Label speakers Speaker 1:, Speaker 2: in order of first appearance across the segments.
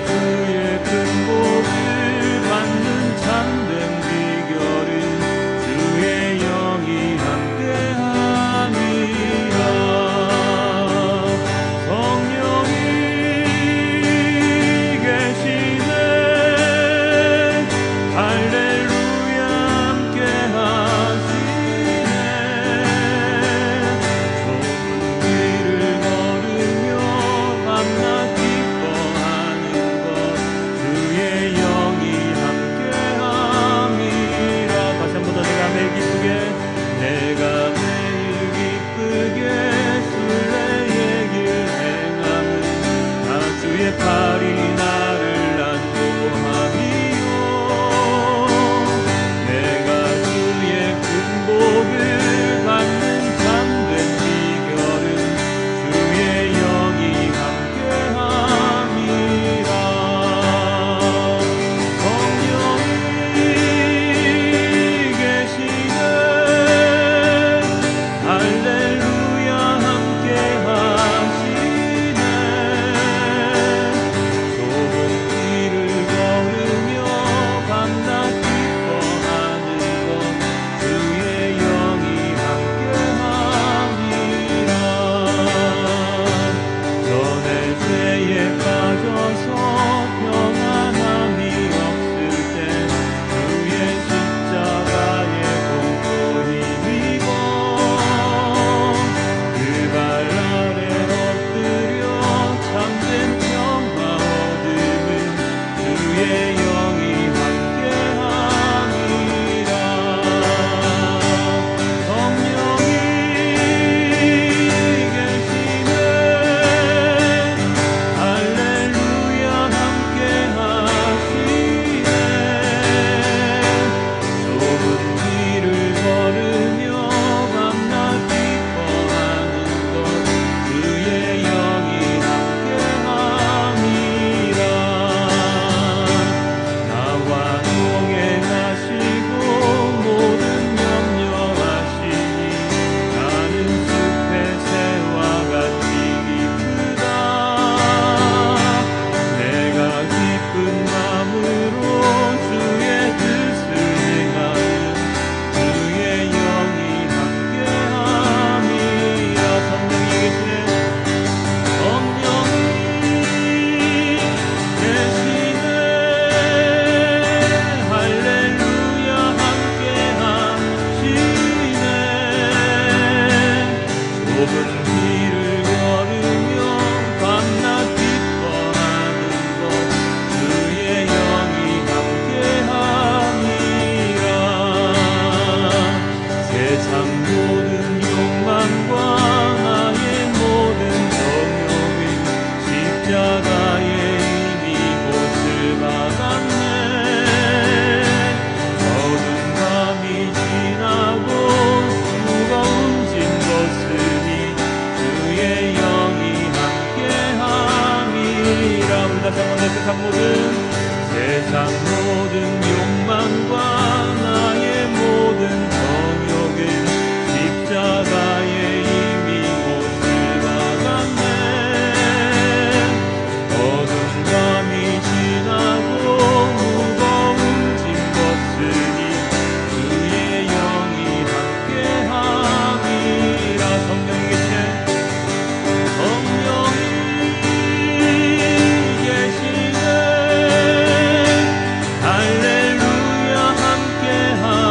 Speaker 1: 주의 큰 복을 받는 참된 비결은 주의 영이 함께함이라. 성령이 계시네. 할렐루야 함께하시네. 좁은 길을 걸으며 밤낮 기뻐하는 것 주의 영이 함께함이라. 다시 한 번 더 내가 매일 기쁘게 순례의 길 행함은 다 주의 팔이 나를 안도함이요. 내가 주의 큰 복을 받는 참된 비결은 주의 영이 함께함이라. 성령이 계시네. 할렐루야 함께하시네. 좁은 길을 걸으며 밤낮 기뻐하는 것 주의 영이 함께함이라. 전에 죄에 빠져서 평안함이 없을 때 주의 십자가에 공포 힘입어 그 발 아래 엎드려 참된 평화 얻음은 주의 영이 함께함이라. 성령이 계시네. 할렐루야 함께하시네. 좁은 길을 걸으며 밤낮 기뻐하는 것 주의 영이 함께함이라. 나와 동행하시고 모든 염려하시니 나는 숲의 새와 같이 기쁘다. 내가 기쁜 마음으로 주의 뜻을 행하는 주의 영이 함께함이라. 성령이 계시네. 성령이 계시네. 할렐루야 함께하시네. 좁은 길을 걸으며 밤낮 기뻐하는 것 주의 영이 함께함이라. 세상 모든 욕망과 나의 모든 정욕은 십자가에 이미 못을 받았네. 어두운 밤이 지나고 무거운 짐 벗으니 주의 영이 함께함이라. 우리 다시 한번 세상 모든 욕망과 나의 모든 정욕은 십자가에 이미 못을 받았네. 어두운 밤이 지나고 무거운 짐 벗으니 주의 영이 함께함이라. 성령이 계시네. 성령이 계시네. 할렐루야 함께하시네.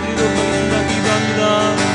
Speaker 1: 드리도록 하겠습니다. 기도합니다.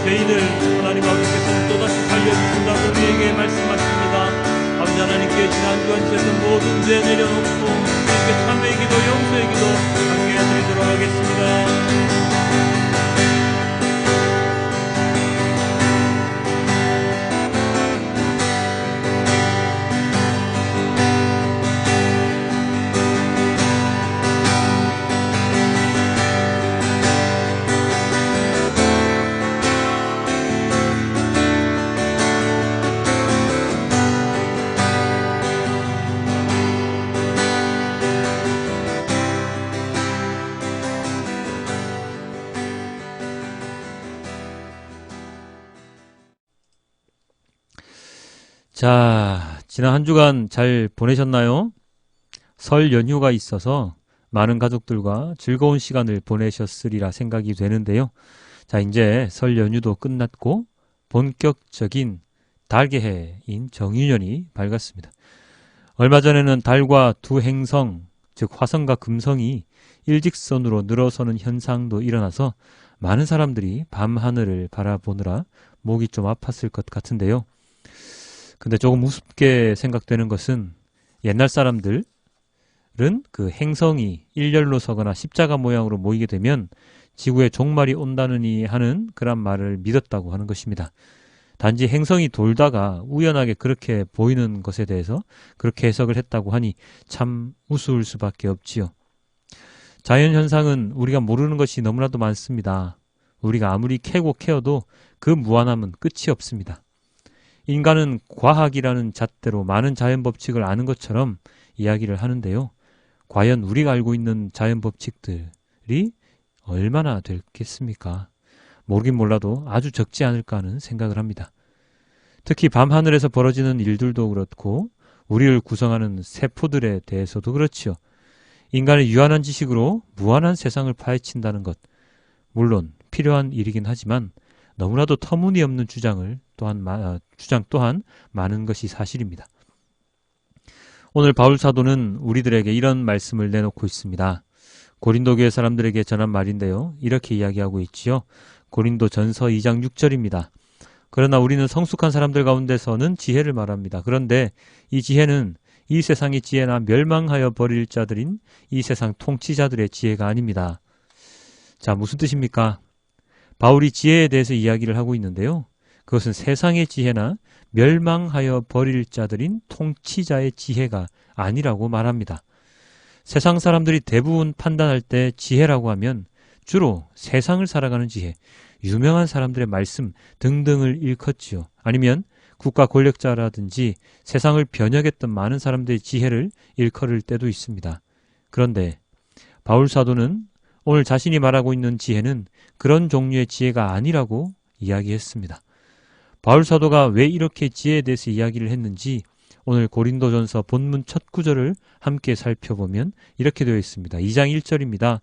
Speaker 1: 죄인을 하나님 아버지께서는 또다시 살려주신다고 우리에게 말씀하십니다. 아버지 하나님께 지난 주간 주셨던 모든 죄 내려놓고 주님께 참회의 기도, 용서의 기도 함께 드리도록 하겠습니다.
Speaker 2: 자, 지난 한 주간 잘 보내셨나요? 설 연휴가 있어서 많은 가족들과 즐거운 시간을 보내셨으리라 생각이 되는데요. 자, 이제 설 연휴도 끝났고 본격적인 달개해인 정유년이 밝았습니다. 얼마 전에는 달과 두 행성, 즉 화성과 금성이 일직선으로 늘어서는 현상도 일어나서 많은 사람들이 밤하늘을 바라보느라 목이 좀 아팠을 것 같은데요. 근데 조금 우습게 생각되는 것은 옛날 사람들은 그 행성이 일렬로 서거나 십자가 모양으로 모이게 되면 지구에 종말이 온다느니 하는 그런 말을 믿었다고 하는 것입니다. 단지 행성이 돌다가 우연하게 그렇게 보이는 것에 대해서 그렇게 해석을 했다고 하니 참 우스울 수밖에 없지요. 자연현상은 우리가 모르는 것이 너무나도 많습니다. 우리가 아무리 캐어도 그 무한함은 끝이 없습니다. 인간은 과학이라는 잣대로 많은 자연법칙을 아는 것처럼 이야기를 하는데요. 과연 우리가 알고 있는 자연법칙들이 얼마나 됐겠습니까? 모르긴 몰라도 아주 적지 않을까 하는 생각을 합니다. 특히 밤하늘에서 벌어지는 일들도 그렇고 우리를 구성하는 세포들에 대해서도 그렇지요. 인간의 유한한 지식으로 무한한 세상을 파헤친다는 것, 물론 필요한 일이긴 하지만 너무나도 터무니없는 주장 또한 많은 것이 사실입니다. 오늘 바울 사도는 우리들에게 이런 말씀을 내놓고 있습니다. 고린도 교회 사람들에게 전한 말인데요. 이렇게 이야기하고 있지요. 고린도 전서 2장 6절입니다. 그러나 우리는 성숙한 사람들 가운데서는 지혜를 말합니다. 그런데 이 지혜는 이 세상의 지혜나 멸망하여 버릴 자들인 이 세상 통치자들의 지혜가 아닙니다. 자, 무슨 뜻입니까? 바울이 지혜에 대해서 이야기를 하고 있는데요. 그것은 세상의 지혜나 멸망하여 버릴 자들인 통치자의 지혜가 아니라고 말합니다. 세상 사람들이 대부분 판단할 때 지혜라고 하면 주로 세상을 살아가는 지혜, 유명한 사람들의 말씀 등등을 일컫지요. 아니면 국가 권력자라든지 세상을 변혁했던 많은 사람들의 지혜를 일컬을 때도 있습니다. 그런데 바울 사도는 오늘 자신이 말하고 있는 지혜는 그런 종류의 지혜가 아니라고 이야기했습니다. 바울 사도가 왜 이렇게 지혜에 대해서 이야기를 했는지 오늘 고린도전서 본문 첫 구절을 함께 살펴보면 이렇게 되어 있습니다. 2장 1절입니다.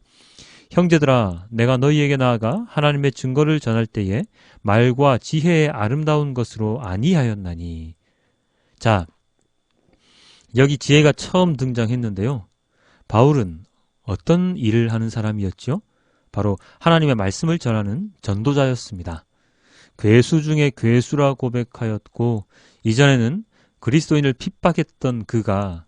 Speaker 2: 형제들아, 내가 너희에게 나아가 하나님의 증거를 전할 때에 말과 지혜의 아름다운 것으로 아니하였나니. 자, 여기 지혜가 처음 등장했는데요. 바울은 어떤 일을 하는 사람이었죠? 바로 하나님의 말씀을 전하는 전도자였습니다. 괴수 중에 괴수라 고백하였고 이전에는 그리스도인을 핍박했던 그가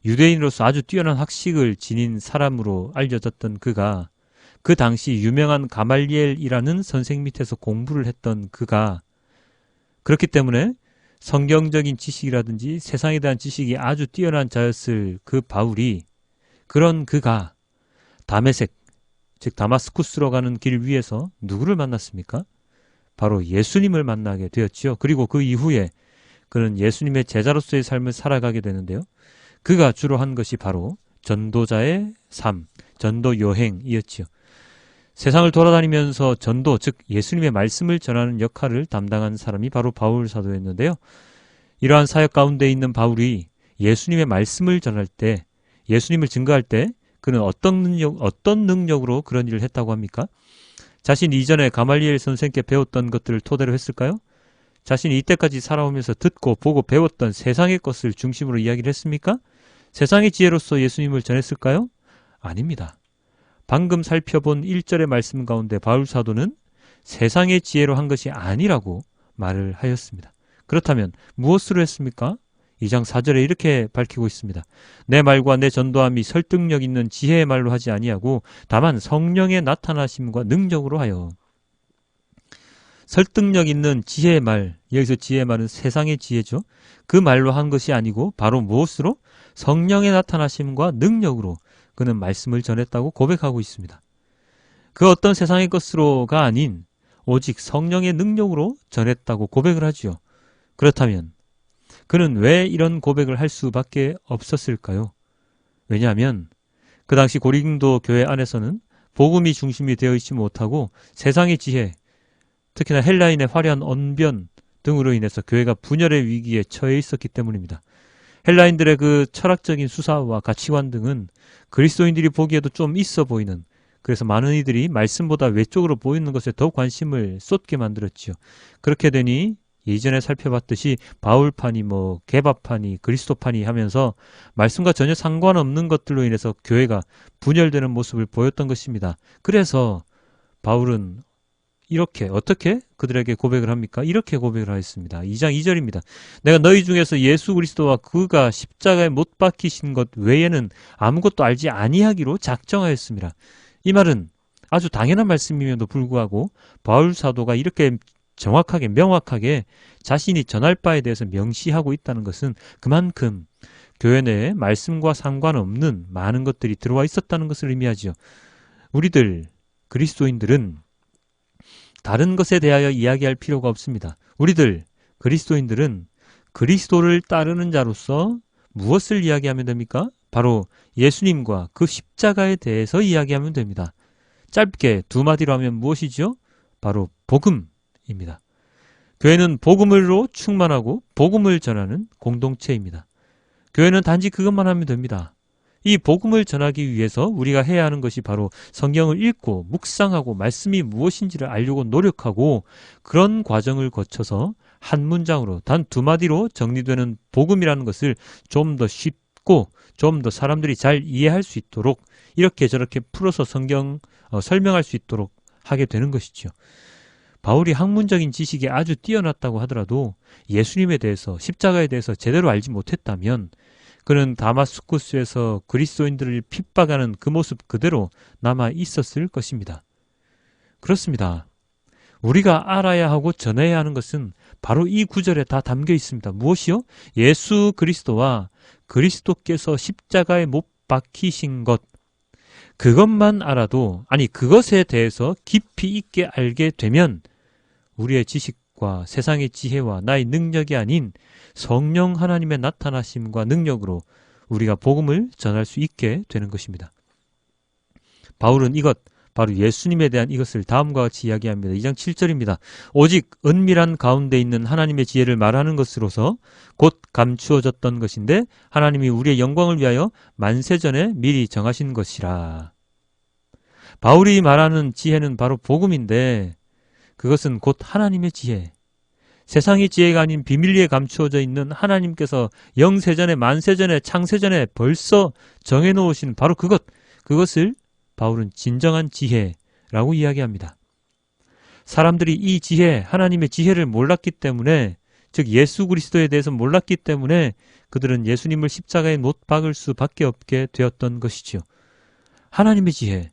Speaker 2: 유대인으로서 아주 뛰어난 학식을 지닌 사람으로 알려졌던 그가 그 당시 유명한 가말리엘이라는 선생 밑에서 공부를 했던 그가 그렇기 때문에 성경적인 지식이라든지 세상에 대한 지식이 아주 뛰어난 자였을 그 바울이 그런 그가 다메섹, 즉 다마스쿠스로 가는 길 위에서 누구를 만났습니까? 바로 예수님을 만나게 되었지요. 그리고 그 이후에 그는 예수님의 제자로서의 삶을 살아가게 되는데요. 그가 주로 한 것이 바로 전도자의 삶, 전도 여행이었지요. 세상을 돌아다니면서 전도, 즉 예수님의 말씀을 전하는 역할을 담당한 사람이 바로 바울 사도였는데요. 이러한 사역 가운데 있는 바울이 예수님의 말씀을 전할 때, 예수님을 증거할 때 그는 어떤 능력으로 그런 일을 했다고 합니까? 자신이 이전에 가말리엘 선생께 배웠던 것들을 토대로 했을까요? 자신이 이때까지 살아오면서 듣고 보고 배웠던 세상의 것을 중심으로 이야기를 했습니까? 세상의 지혜로서 예수님을 전했을까요? 아닙니다. 방금 살펴본 1절의 말씀 가운데 바울 사도는 세상의 지혜로 한 것이 아니라고 말을 하였습니다. 그렇다면 무엇으로 했습니까? 2장 4절에 이렇게 밝히고 있습니다. 내 말과 내 전도함이 설득력 있는 지혜의 말로 하지 아니하고 다만 성령의 나타나심과 능력으로 하여. 설득력 있는 지혜의 말, 여기서 지혜의 말은 세상의 지혜죠. 그 말로 한 것이 아니고 바로 무엇으로? 성령의 나타나심과 능력으로 그는 말씀을 전했다고 고백하고 있습니다. 그 어떤 세상의 것으로가 아닌 오직 성령의 능력으로 전했다고 고백을 하지요. 그렇다면 그는 왜 이런 고백을 할 수밖에 없었을까요? 왜냐하면 그 당시 고린도 교회 안에서는 복음이 중심이 되어 있지 못하고 세상의 지혜, 특히나 헬라인의 화려한 언변 등으로 인해서 교회가 분열의 위기에 처해 있었기 때문입니다. 헬라인들의 그 철학적인 수사와 가치관 등은 그리스도인들이 보기에도 좀 있어 보이는, 그래서 많은 이들이 말씀보다 외적으로 보이는 것에 더 관심을 쏟게 만들었지요. 그렇게 되니 예전에 살펴봤듯이 바울파니, 개바파니, 그리스도파니 하면서 말씀과 전혀 상관없는 것들로 인해서 교회가 분열되는 모습을 보였던 것입니다. 그래서 바울은 이렇게 어떻게 그들에게 고백을 합니까? 이렇게 고백을 하였습니다. 2장 2절입니다. 내가 너희 중에서 예수 그리스도와 그가 십자가에 못 박히신 것 외에는 아무것도 알지 아니하기로 작정하였습니다. 이 말은 아주 당연한 말씀임에도 불구하고 바울 사도가 이렇게 정확하게 명확하게 자신이 전할 바에 대해서 명시하고 있다는 것은 그만큼 교회 내에 말씀과 상관없는 많은 것들이 들어와 있었다는 것을 의미하죠. 우리들 그리스도인들은 다른 것에 대하여 이야기할 필요가 없습니다. 우리들 그리스도인들은 그리스도를 따르는 자로서 무엇을 이야기하면 됩니까? 바로 예수님과 그 십자가에 대해서 이야기하면 됩니다. 짧게 두 마디로 하면 무엇이죠? 바로 복음입니다. 교회는 복음으로 충만하고 복음을 전하는 공동체입니다. 교회는 단지 그것만 하면 됩니다. 이 복음을 전하기 위해서 우리가 해야 하는 것이 바로 성경을 읽고 묵상하고 말씀이 무엇인지를 알려고 노력하고 그런 과정을 거쳐서 한 문장으로 단 두 마디로 정리되는 복음이라는 것을 좀 더 쉽고 좀 더 사람들이 잘 이해할 수 있도록 이렇게 저렇게 풀어서 설명할 수 있도록 하게 되는 것이죠. 바울이 학문적인 지식이 아주 뛰어났다고 하더라도 예수님에 대해서 십자가에 대해서 제대로 알지 못했다면 그는 다마스쿠스에서 그리스도인들을 핍박하는 그 모습 그대로 남아 있었을 것입니다. 그렇습니다. 우리가 알아야 하고 전해야 하는 것은 바로 이 구절에 다 담겨 있습니다. 무엇이요? 예수 그리스도와 그리스도께서 십자가에 못 박히신 것, 그것만 알아도, 아니 그것에 대해서 깊이 있게 알게 되면 우리의 지식과 세상의 지혜와 나의 능력이 아닌 성령 하나님의 나타나심과 능력으로 우리가 복음을 전할 수 있게 되는 것입니다. 바울은 바로 예수님에 대한 이것을 다음과 같이 이야기합니다. 2장 7절입니다. 오직 은밀한 가운데 있는 하나님의 지혜를 말하는 것으로서 곧 감추어졌던 것인데 하나님이 우리의 영광을 위하여 만세전에 미리 정하신 것이라. 바울이 말하는 지혜는 바로 복음인데 그것은 곧 하나님의 지혜, 세상의 지혜가 아닌 비밀리에 감추어져 있는 하나님께서 영세전에 만세전에 창세전에 벌써 정해놓으신 바로 그것을 바울은 진정한 지혜라고 이야기합니다. 사람들이 이 지혜, 하나님의 지혜를 몰랐기 때문에, 즉 예수 그리스도에 대해서 몰랐기 때문에 그들은 예수님을 십자가에 못 박을 수밖에 없게 되었던 것이지요. 하나님의 지혜,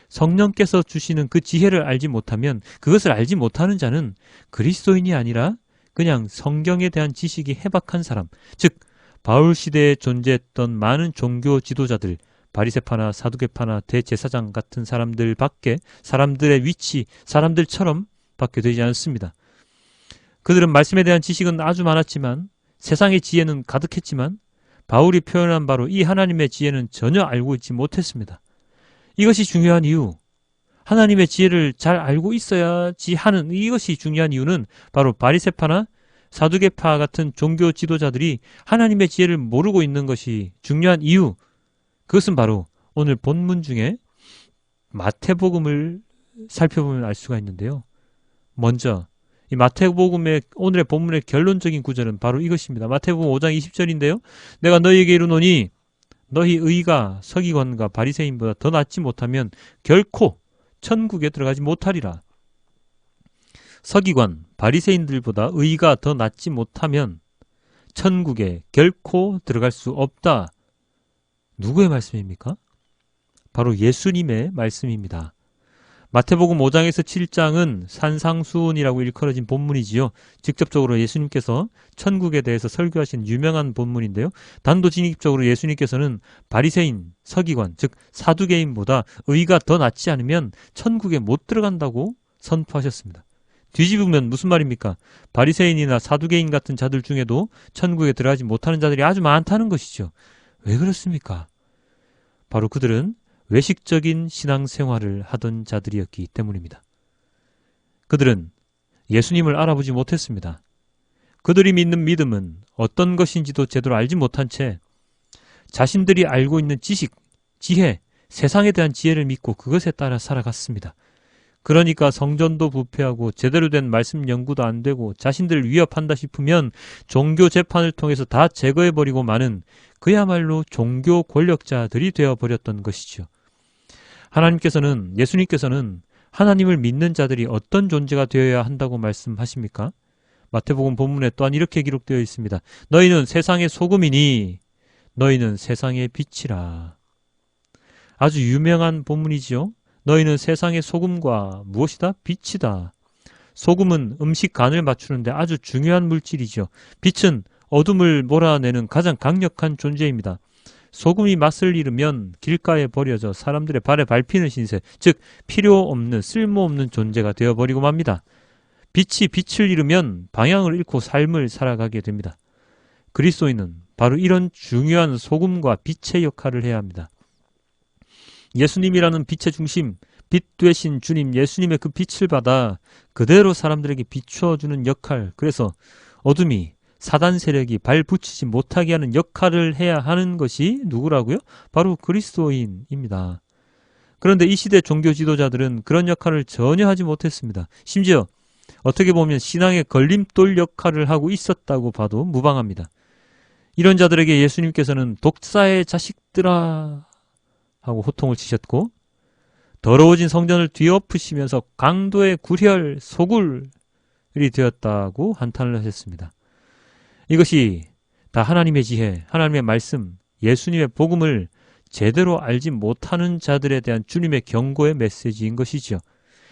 Speaker 2: 성령께서 주시는 그 지혜를 알지 못하면 그것을 알지 못하는 자는 그리스도인이 아니라 그냥 성경에 대한 지식이 해박한 사람, 즉 바울 시대에 존재했던 많은 종교 지도자들, 바리새파나 사두개파나 대제사장 같은 사람들의 위치, 사람들처럼 밖에 되지 않습니다. 그들은 말씀에 대한 지식은 아주 많았지만 세상의 지혜는 가득했지만 바울이 표현한 바로 이 하나님의 지혜는 전혀 알고 있지 못했습니다. 이것이 중요한 이유, 하나님의 지혜를 잘 알고 있어야지 하는 이것이 중요한 이유는 바로 바리새파나 사두개파 같은 종교 지도자들이 하나님의 지혜를 모르고 있는 것이 중요한 이유, 그것은 바로 오늘 본문 중에 마태복음을 살펴보면 알 수가 있는데요. 먼저 이 마태복음의 오늘의 본문의 결론적인 구절은 바로 이것입니다. 마태복음 5장 20절인데요. 내가 너희에게 이르노니 너희 의가 서기관과 바리새인보다 더 낫지 못하면 결코 천국에 들어가지 못하리라. 서기관, 바리새인들보다 의가 더 낫지 못하면 천국에 결코 들어갈 수 없다. 누구의 말씀입니까? 바로 예수님의 말씀입니다. 마태복음 5장에서 7장은 산상수훈이라고 일컬어진 본문이지요. 직접적으로 예수님께서 천국에 대해서 설교하신 유명한 본문인데요. 단도직입적으로 예수님께서는 바리새인, 서기관, 즉 사두개인보다 의가 더 낫지 않으면 천국에 못 들어간다고 선포하셨습니다. 뒤집으면 무슨 말입니까? 바리새인이나 사두개인 같은 자들 중에도 천국에 들어가지 못하는 자들이 아주 많다는 것이죠. 왜 그렇습니까? 바로 그들은 외식적인 신앙생활을 하던 자들이었기 때문입니다. 그들은 예수님을 알아보지 못했습니다. 그들이 믿는 믿음은 어떤 것인지도 제대로 알지 못한 채 자신들이 알고 있는 지식, 지혜, 세상에 대한 지혜를 믿고 그것에 따라 살아갔습니다. 그러니까 성전도 부패하고 제대로 된 말씀 연구도 안 되고 자신들을 위협한다 싶으면 종교 재판을 통해서 다 제거해버리고 마는 그야말로 종교 권력자들이 되어버렸던 것이죠. 예수님께서는 하나님을 믿는 자들이 어떤 존재가 되어야 한다고 말씀하십니까? 마태복음 본문에 또한 이렇게 기록되어 있습니다. 너희는 세상의 소금이니 너희는 세상의 빛이라. 아주 유명한 본문이지요. 너희는 세상의 소금과 무엇이다? 빛이다. 소금은 음식 간을 맞추는데 아주 중요한 물질이죠. 빛은 어둠을 몰아내는 가장 강력한 존재입니다. 소금이 맛을 잃으면 길가에 버려져 사람들의 발에 밟히는 신세, 즉 필요 없는 쓸모없는 존재가 되어버리고 맙니다. 빛이 빛을 잃으면 방향을 잃고 삶을 살아가게 됩니다. 그리스도인은 바로 이런 중요한 소금과 빛의 역할을 해야 합니다. 예수님이라는 빛의 중심, 빛 되신 주님 예수님의 그 빛을 받아 그대로 사람들에게 비추어주는 역할, 그래서 어둠이 사단 세력이 발 붙이지 못하게 하는 역할을 해야 하는 것이 누구라고요? 바로 그리스도인입니다. 그런데 이 시대 종교 지도자들은 그런 역할을 전혀 하지 못했습니다. 심지어 어떻게 보면 신앙의 걸림돌 역할을 하고 있었다고 봐도 무방합니다. 이런 자들에게 예수님께서는 독사의 자식들아 하고 호통을 치셨고 더러워진 성전을 뒤엎으시면서 강도의 굴혈, 소굴이 되었다고 한탄을 하셨습니다. 이것이 다 하나님의 지혜, 하나님의 말씀, 예수님의 복음을 제대로 알지 못하는 자들에 대한 주님의 경고의 메시지인 것이지요.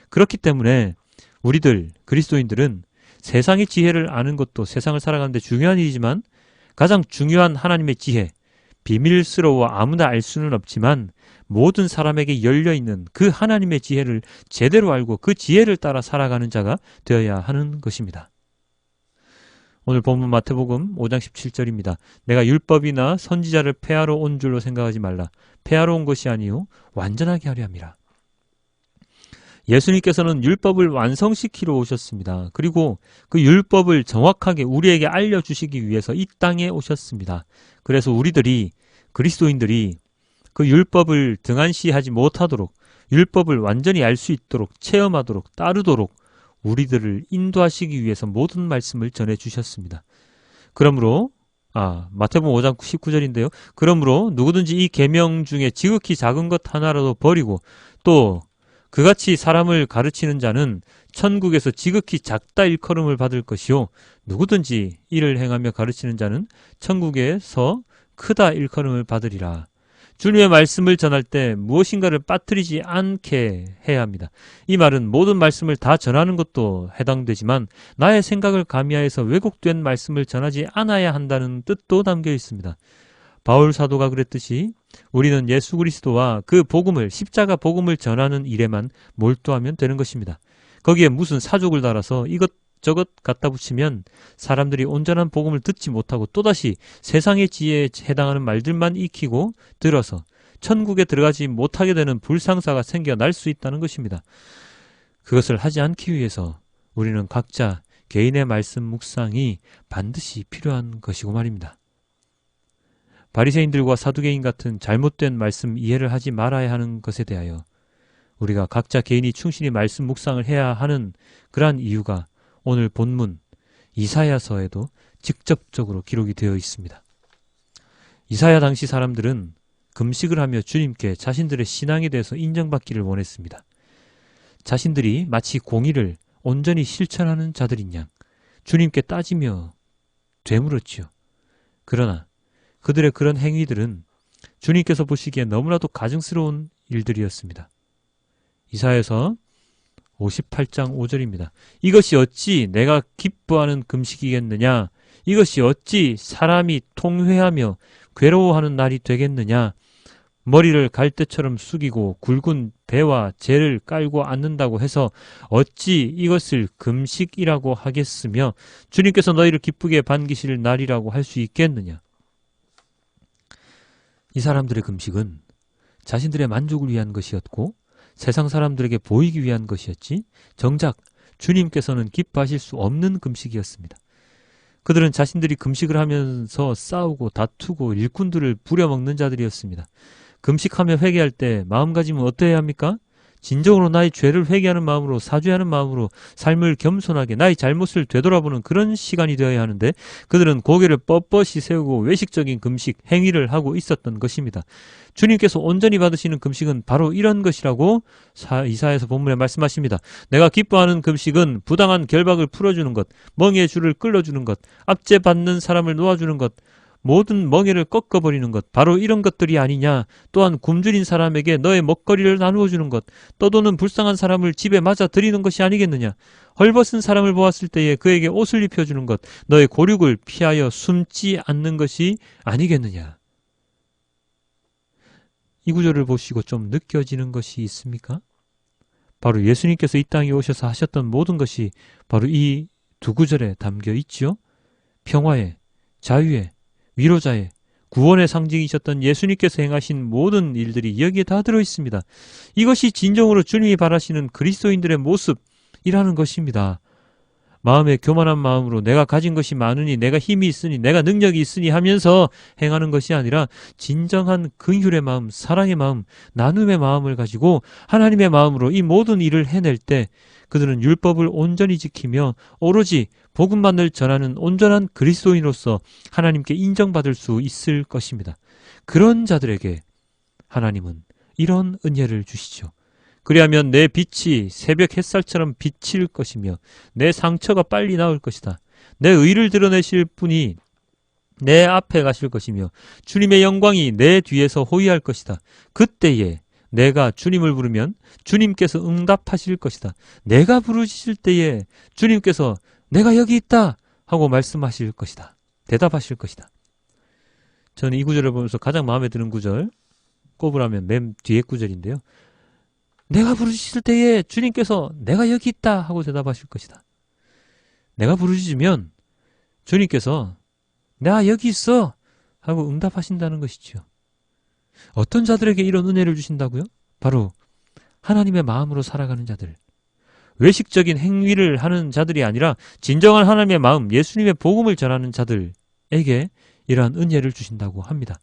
Speaker 2: 그렇기 때문에 우리들 그리스도인들은 세상의 지혜를 아는 것도 세상을 살아가는 데 중요한 일이지만 가장 중요한 하나님의 지혜, 비밀스러워 아무나 알 수는 없지만 모든 사람에게 열려있는 그 하나님의 지혜를 제대로 알고 그 지혜를 따라 살아가는 자가 되어야 하는 것입니다. 오늘 본문 마태복음 5장 17절입니다. 내가 율법이나 선지자를 폐하러 온 줄로 생각하지 말라. 폐하러 온 것이 아니요 완전하게 하려 함이라. 예수님께서는 율법을 완성시키러 오셨습니다. 그리고 그 율법을 정확하게 우리에게 알려주시기 위해서 이 땅에 오셨습니다. 그래서 우리들이 그리스도인들이 그 율법을 등한시하지 못하도록 율법을 완전히 알 수 있도록 체험하도록 따르도록 우리들을 인도하시기 위해서 모든 말씀을 전해주셨습니다. 그러므로 마태복음 5장 19절인데요. 그러므로 누구든지 이 계명 중에 지극히 작은 것 하나라도 버리고 또 그같이 사람을 가르치는 자는 천국에서 지극히 작다 일컬음을 받을 것이요 누구든지 이를 행하며 가르치는 자는 천국에서 크다 일컬음을 받으리라. 주님의 말씀을 전할 때 무엇인가를 빠뜨리지 않게 해야 합니다. 이 말은 모든 말씀을 다 전하는 것도 해당되지만 나의 생각을 가미하여서 왜곡된 말씀을 전하지 않아야 한다는 뜻도 담겨 있습니다. 바울 사도가 그랬듯이 우리는 예수 그리스도와 그 복음을 십자가 복음을 전하는 일에만 몰두하면 되는 것입니다. 거기에 무슨 사족을 달아서 이것저것 갖다 붙이면 사람들이 온전한 복음을 듣지 못하고 또다시 세상의 지혜에 해당하는 말들만 익히고 들어서 천국에 들어가지 못하게 되는 불상사가 생겨날 수 있다는 것입니다. 그것을 하지 않기 위해서 우리는 각자 개인의 말씀 묵상이 반드시 필요한 것이고 말입니다. 바리새인들과 사두개인 같은 잘못된 말씀 이해를 하지 말아야 하는 것에 대하여 우리가 각자 개인이 충실히 말씀 묵상을 해야 하는 그러한 이유가 오늘 본문 이사야서에도 직접적으로 기록이 되어 있습니다. 이사야 당시 사람들은 금식을 하며 주님께 자신들의 신앙에 대해서 인정받기를 원했습니다. 자신들이 마치 공의를 온전히 실천하는 자들인 양 주님께 따지며 되물었지요. 그러나 그들의 그런 행위들은 주님께서 보시기에 너무나도 가증스러운 일들이었습니다. 이사야서 58장 5절입니다. 이것이 어찌 내가 기뻐하는 금식이겠느냐? 이것이 어찌 사람이 통회하며 괴로워하는 날이 되겠느냐? 머리를 갈대처럼 숙이고 굵은 배와 재를 깔고 앉는다고 해서 어찌 이것을 금식이라고 하겠으며 주님께서 너희를 기쁘게 반기실 날이라고 할 수 있겠느냐? 이 사람들의 금식은 자신들의 만족을 위한 것이었고 세상 사람들에게 보이기 위한 것이었지 정작 주님께서는 기뻐하실 수 없는 금식이었습니다. 그들은 자신들이 금식을 하면서 싸우고 다투고 일꾼들을 부려먹는 자들이었습니다. 금식하며 회개할 때 마음가짐은 어떠해야 합니까? 진정으로 나의 죄를 회개하는 마음으로 사죄하는 마음으로 삶을 겸손하게 나의 잘못을 되돌아보는 그런 시간이 되어야 하는데 그들은 고개를 뻣뻣이 세우고 외식적인 금식 행위를 하고 있었던 것입니다. 주님께서 온전히 받으시는 금식은 바로 이런 것이라고 이사야서 본문에 말씀하십니다. 내가 기뻐하는 금식은 부당한 결박을 풀어주는 것, 멍에의 줄을 끌어주는 것, 압제받는 사람을 놓아주는 것, 모든 멍에를 꺾어버리는 것, 바로 이런 것들이 아니냐. 또한 굶주린 사람에게 너의 먹거리를 나누어주는 것, 떠도는 불쌍한 사람을 집에 맞아 들이는 것이 아니겠느냐. 헐벗은 사람을 보았을 때에 그에게 옷을 입혀주는 것, 너의 고륙을 피하여 숨지 않는 것이 아니겠느냐. 이 구절을 보시고 좀 느껴지는 것이 있습니까? 바로 예수님께서 이 땅에 오셔서 하셨던 모든 것이 바로 이 두 구절에 담겨 있지요. 평화의, 자유의, 위로자의, 구원의 상징이셨던 예수님께서 행하신 모든 일들이 여기에 다 들어있습니다. 이것이 진정으로 주님이 바라시는 그리스도인들의 모습이라는 것입니다. 마음에 교만한 마음으로 내가 가진 것이 많으니 내가 힘이 있으니 내가 능력이 있으니 하면서 행하는 것이 아니라 진정한 긍휼의 마음, 사랑의 마음, 나눔의 마음을 가지고 하나님의 마음으로 이 모든 일을 해낼 때 그들은 율법을 온전히 지키며 오로지 복음만을 전하는 온전한 그리스도인으로서 하나님께 인정받을 수 있을 것입니다. 그런 자들에게 하나님은 이런 은혜를 주시죠. 그리하면 내 빛이 새벽 햇살처럼 비칠 것이며 내 상처가 빨리 나을 것이다. 내 의를 드러내실 분이 내 앞에 가실 것이며 주님의 영광이 내 뒤에서 호위할 것이다. 그때에 내가 주님을 부르면 주님께서 응답하실 것이다. 내가 부르실 때에 주님께서 내가 여기 있다 하고 말씀하실 것이다. 대답하실 것이다. 저는 이 구절을 보면서 가장 마음에 드는 구절, 꼽으라면 맨 뒤에 구절인데요. 내가 부르실 때에 주님께서 내가 여기 있다 하고 대답하실 것이다. 내가 부르시면 주님께서 나 여기 있어 하고 응답하신다는 것이죠. 어떤 자들에게 이런 은혜를 주신다고요? 바로 하나님의 마음으로 살아가는 자들, 외식적인 행위를 하는 자들이 아니라 진정한 하나님의 마음, 예수님의 복음을 전하는 자들에게 이러한 은혜를 주신다고 합니다.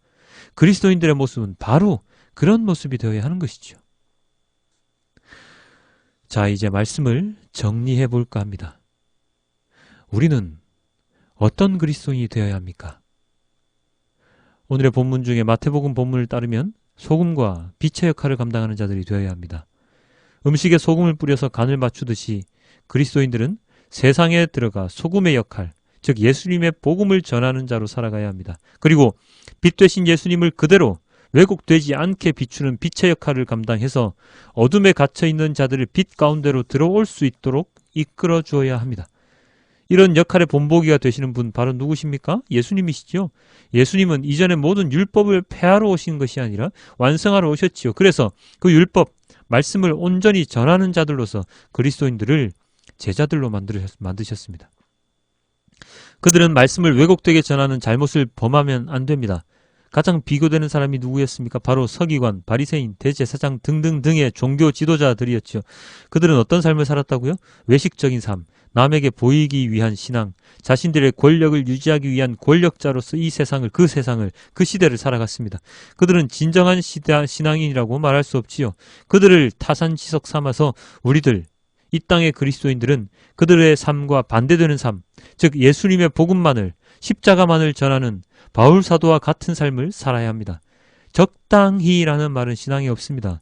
Speaker 2: 그리스도인들의 모습은 바로 그런 모습이 되어야 하는 것이죠. 자, 이제 말씀을 정리해 볼까 합니다. 우리는 어떤 그리스도인이 되어야 합니까? 오늘의 본문 중에 마태복음 본문을 따르면 소금과 빛의 역할을 감당하는 자들이 되어야 합니다. 음식에 소금을 뿌려서 간을 맞추듯이 그리스도인들은 세상에 들어가 소금의 역할, 즉 예수님의 복음을 전하는 자로 살아가야 합니다. 그리고 빛 되신 예수님을 그대로 왜곡되지 않게 비추는 빛의 역할을 감당해서 어둠에 갇혀있는 자들을 빛 가운데로 들어올 수 있도록 이끌어 주어야 합니다. 이런 역할의 본보기가 되시는 분 바로 누구십니까? 예수님이시죠. 예수님은 이전의 모든 율법을 폐하러 오신 것이 아니라 완성하러 오셨지요. 그래서 그 율법, 말씀을 온전히 전하는 자들로서 그리스도인들을 제자들로 만드셨습니다. 그들은 말씀을 왜곡되게 전하는 잘못을 범하면 안 됩니다. 가장 비교되는 사람이 누구였습니까? 바로 서기관, 바리새인, 대제사장 등등등의 종교 지도자들이었죠. 그들은 어떤 삶을 살았다고요? 외식적인 삶, 남에게 보이기 위한 신앙, 자신들의 권력을 유지하기 위한 권력자로서 이 세상을, 그 시대를 살아갔습니다. 그들은 진정한 신앙인이라고 말할 수 없지요. 그들을 타산지석 삼아서 우리들, 이 땅의 그리스도인들은 그들의 삶과 반대되는 삶, 즉 예수님의 복음만을, 십자가만을 전하는 바울 사도와 같은 삶을 살아야 합니다. 적당히라는 말은 신앙에 없습니다.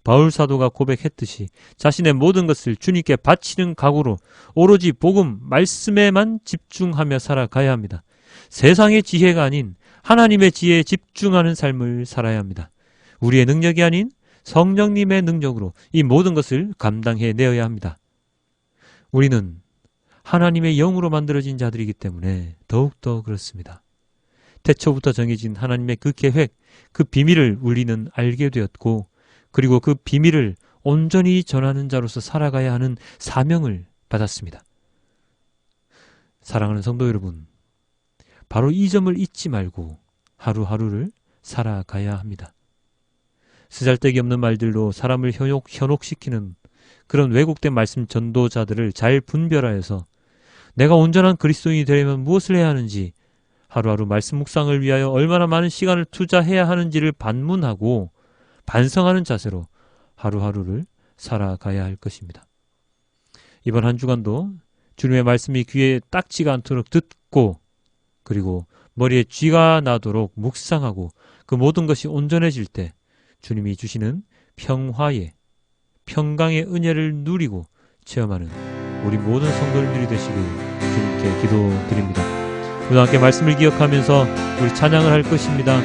Speaker 2: 바울 사도가 고백했듯이 자신의 모든 것을 주님께 바치는 각오로 오로지 복음, 말씀에만 집중하며 살아가야 합니다. 세상의 지혜가 아닌 하나님의 지혜에 집중하는 삶을 살아야 합니다. 우리의 능력이 아닌 성령님의 능력으로 이 모든 것을 감당해내어야 합니다. 우리는 하나님의 영으로 만들어진 자들이기 때문에 더욱더 그렇습니다. 태초부터 정해진 하나님의 그 계획, 그 비밀을 우리는 알게 되었고, 그리고 그 비밀을 온전히 전하는 자로서 살아가야 하는 사명을 받았습니다. 사랑하는 성도 여러분, 바로 이 점을 잊지 말고 하루하루를 살아가야 합니다. 쓰잘데기 없는 말들로 사람을 현혹시키는 그런 왜곡된 말씀 전도자들을 잘 분별하여서 내가 온전한 그리스도인이 되려면 무엇을 해야 하는지, 하루하루 말씀 묵상을 위하여 얼마나 많은 시간을 투자해야 하는지를 반문하고 반성하는 자세로 하루하루를 살아가야 할 것입니다. 이번 한 주간도 주님의 말씀이 귀에 딱지가 않도록 듣고, 그리고 머리에 쥐가 나도록 묵상하고 그 모든 것이 온전해질 때 주님이 주시는 평화의, 평강의 은혜를 누리고 체험하는 우리 모든 성도님들이 되시길 주님께 기도드립니다. 오늘 함께 말씀을 기억하면서 우리 찬양을 할 것입니다.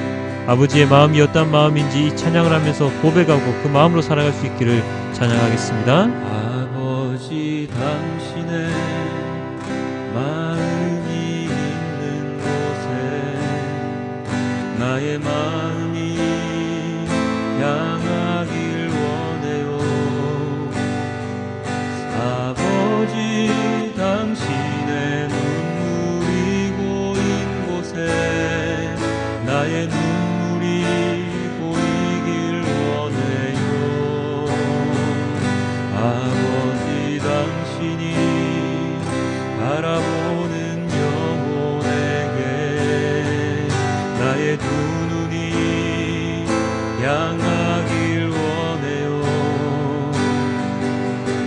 Speaker 2: 아버지의 마음이 어떤 마음인지 이 찬양을 하면서 고백하고 그 마음으로 살아갈 수 있기를 찬양하겠습니다.
Speaker 1: 아버지 당신의 마음이 있는 곳에 나의 마음이 향하길 원해요. 아버지 당신의 눈물이 고인 곳에 나의 눈물이 보이길 원해요. 아버지 당신이 바라보는 영혼에게 나의 두 눈이 향하길 원해요.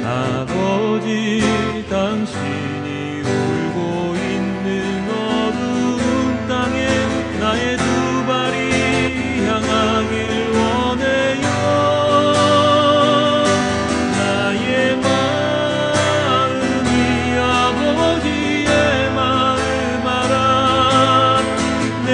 Speaker 1: 아버지 당신이 울고 있는 어두운 땅에 나의 두 발이 향하길 원해요. 나의 마음이 아버지의 마음 알아 내